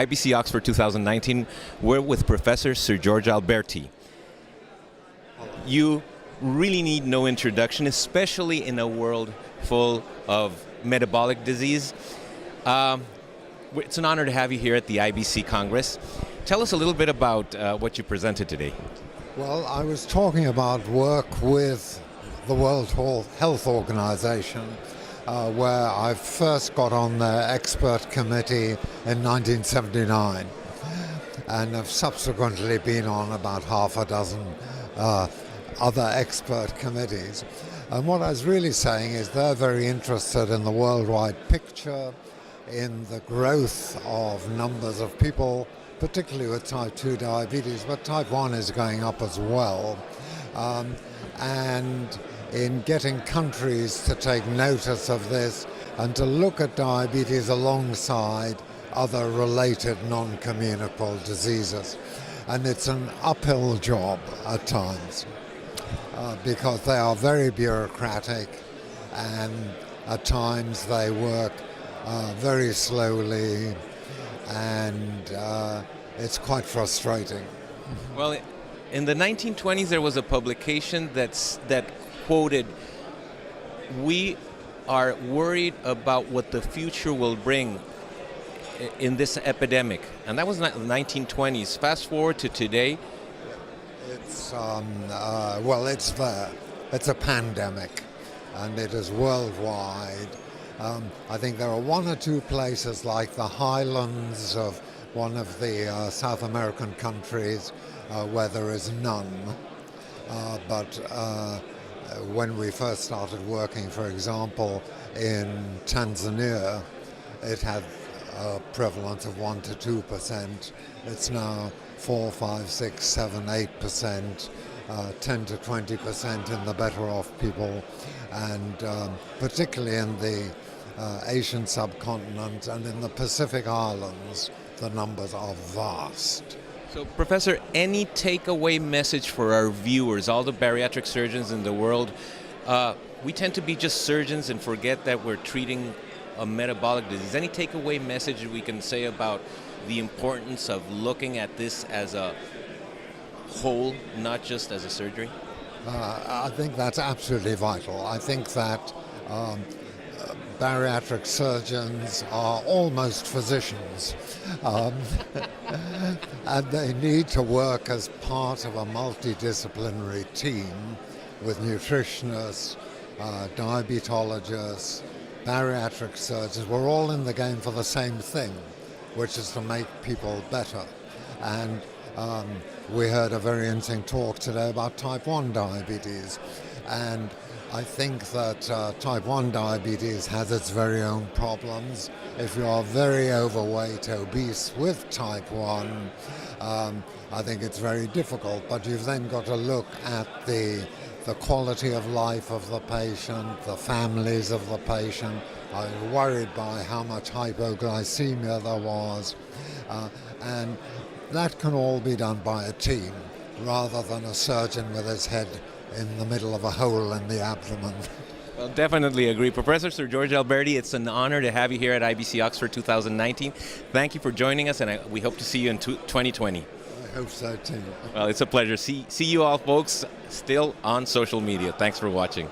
IBC Oxford 2019. We're with Professor Sir George Alberti. You really need no introduction, especially in a world full of metabolic disease. It's an honor to have you here at the IBC Congress. Tell us a little bit about what you presented today. Well, I was talking about work with the World Health Organization, where I first got on their expert committee in 1979, and have subsequently been on about half a dozen other expert committees. And what I was really saying is they're very interested in the worldwide picture, in the growth of numbers of people, particularly with type 2 diabetes, but type 1 is going up as well. And in getting countries to take notice of this and to look at diabetes alongside other related non-communicable diseases. And it's an uphill job at times because they are very bureaucratic, and at times they work very slowly, and it's quite frustrating. Well, in the 1920s, there was a publication that quoted, "We are worried about what the future will bring in this epidemic," and that was the 1920s. Fast forward to today. It's well, it's there. It's a pandemic, and it is worldwide. I think there are one or two places like the highlands of one of the South American countries where there is none. But when we first started working, for example, in Tanzania, it had a prevalence of 1 to 2%. It's now 4, 5, 6, 7, 8%, 10 to 20% in the better off people, and particularly in the Asian subcontinent and in the Pacific Islands, the numbers are vast. So, Professor, any takeaway message for our viewers, all the bariatric surgeons in the world? We tend to be just surgeons and forget that we're treating a metabolic disease. Any takeaway message we can say about the importance of looking at this as a whole, not just as a surgery? I think that's absolutely vital. I think that bariatric surgeons are almost physicians, and they need to work as part of a multidisciplinary team with nutritionists, diabetologists, bariatric surgeons. We're all in the game for the same thing, which is to make people better. And we heard a very interesting talk today about type 1 diabetes, and I think that type 1 diabetes has its very own problems. If you are very overweight, obese with type 1, I think it's very difficult, but you've then got to look at the quality of life of the patient, the families of the patient. I was worried by how much hypoglycemia there was, and that can all be done by a team rather than a surgeon with his head in the middle of a hole in the abdomen. Well, definitely agree. Professor Sir George Alberti, it's an honor to have you here at IBC Oxford 2019. Thank you for joining us, and we hope to see you in 2020. I hope so too. Well, it's a pleasure. See you all, folks, still on social media. Thanks for watching.